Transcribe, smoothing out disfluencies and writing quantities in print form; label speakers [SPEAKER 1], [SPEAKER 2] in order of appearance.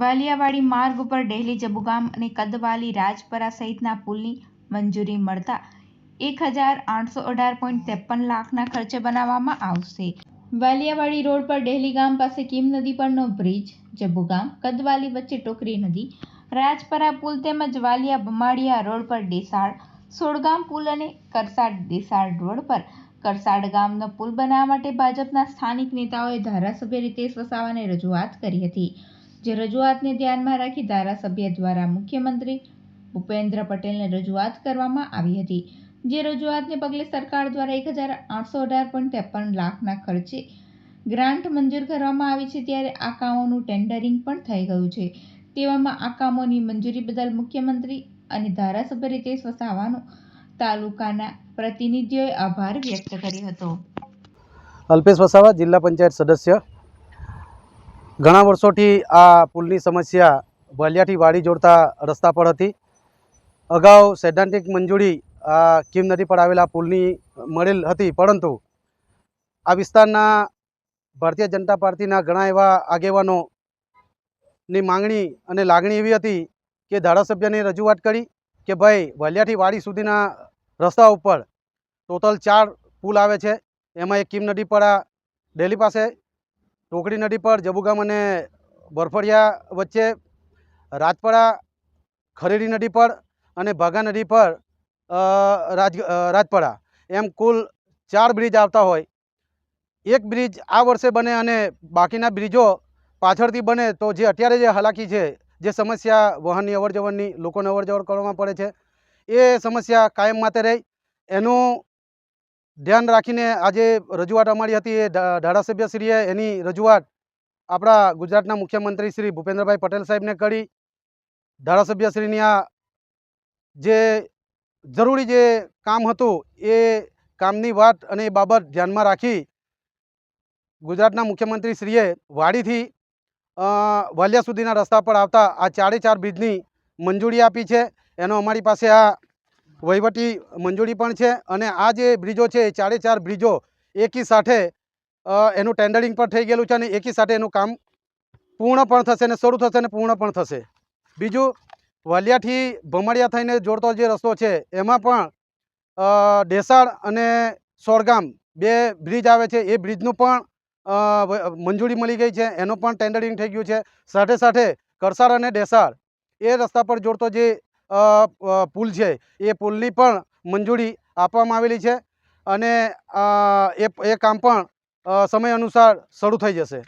[SPEAKER 1] વાલિયાવાડી માર્ગ ઉપર ડેહલી જબુગામ અને કદવાલી રાજપરા સહિતના પુલની મંજૂરી મળતા 1,818.53 લાખના ખર્ચે બનાવવામાં આવશે. વાલિયાવાડી રોડ પર ડેહલી ગામ પાસે કીમ નદી પરનો બ્રિજ, જબુગામ કદવાલી વચ્ચે ટોકરી નદી, રાજપરા પુલ તેમજ વાલિયા બમાડિયા રોડ પર ડેસાડ, સોડગામ પુલ અને કરસાડ ડેસાડ રોડ પર કરસાડ ગામનો પુલ બનાવવા માટે ભાજપના સ્થાનિક નેતાઓએ ધારાસભ્ય રીતેશ વસાવાને રજૂઆત કરી હતી. જે રજૂઆતને ધ્યાનમાં રાખી ધારાસભ્ય દ્વારા મુખ્યમંત્રી ભૂપેન્દ્ર પટેલને રજૂઆત કરવામાં આવી હતી. જે રજૂઆતને પગલે સરકાર દ્વારા 1,818.53 લાખના ખર્ચે ગ્રાન્ટ મંજૂર કરવામાં આવી છે. ત્યારે આ કામોનું ટેન્ડરિંગ પણ થઈ ગયું છે. તેવામાં આ કામોની મંજૂરી બદલ મુખ્યમંત્રી અને ધારાસભ્ય રીતેશ વસાવાનો તાલુકાના પ્રતિનિધિઓએ આભાર વ્યક્ત કર્યો હતો.
[SPEAKER 2] અલ્પેશ વસાવા, જિલ્લા પંચાયત સદસ્ય. ઘણા વર્ષોથી આ પુલની સમસ્યા વાલિયાથી વાડી જોડતા રસ્તા પર હતી. અગાઉ સૈદ્ધાંતિક મંજૂરી આ કીમ નદી પર આવેલા પુલની મળેલ હતી, પરંતુ આ વિસ્તારના ભારતીય જનતા પાર્ટીના ઘણા એવા આગેવાનોની માંગણી અને લાગણી એવી હતી કે ધારાસભ્યને રજૂઆત કરી કે ભાઈ વાલિયાથી વાડી સુધીના રસ્તા ઉપર ટોટલ 4 પુલ આવે છે. એમાં એક કીમ નદી પર ડેલી પાસે, ટોકરી નદી પર જબુગામ અને બરફડિયા વચ્ચે, રાજપરા ખરેડી નદી પર અને ભાગા નદી પર રાજપરા, એમ કુલ 4 બ્રિજ આવતા હોય. એક બ્રિજ આ વર્ષે બને અને બાકીના બ્રિજો પાછળથી બને તો જે અત્યારે જે હાલાકી છે, જે સમસ્યા વાહનની અવરજવરની, લોકોને અવરજવર કરવામાં પડે છે, એ સમસ્યા કાયમ માટે રહે એનું ધ્યાન રાખીને આજે રજૂઆત અમારી હતી. એ ધારાસભ્યશ્રીએ એની રજૂઆત આપણા ગુજરાતના મુખ્યમંત્રી શ્રી ભૂપેન્દ્રભાઈ પટેલ સાહેબને કરી. ધારાસભ્યશ્રીની આ જે જરૂરી જે કામ હતું એ કામની વાત અને એ બાબત ધ્યાનમાં રાખી ગુજરાતના મુખ્યમંત્રીશ્રીએ વાડીથી વાલિયા સુધીના રસ્તા પર આવતા આ 4 બ્રિજની મંજૂરી આપી છે. એનો અમારી પાસે આ વહીવટી મંજૂરી પણ છે. અને આ જે બ્રિજો છે એ 4 બ્રિજો એકી સાથે એનું ટેન્ડરિંગ પણ થઈ ગયેલું છે અને એકી સાથે એનું કામ પૂર્ણ પણ થશે અને શરૂ થશે અને પૂર્ણ પણ થશે. બીજું, વાલિયાથી ભમડિયા થઈને જોડતો જે રસ્તો છે એમાં પણ ડેસાડ અને સોડગામ 2 બ્રિજ આવે છે. એ બ્રિજનું પણ મંજૂરી મળી ગઈ છે, એનું પણ ટેન્ડરિંગ થઈ ગયું છે. સાથે સાથે કરસાડ અને ડેસાડ એ રસ્તા પર જોડતો જે પુલ છે એ પુલની પણ મંજૂરી આપવામાં આવેલી છે અને એ કામ પણ સમય અનુસાર શરૂ થઈ જશે.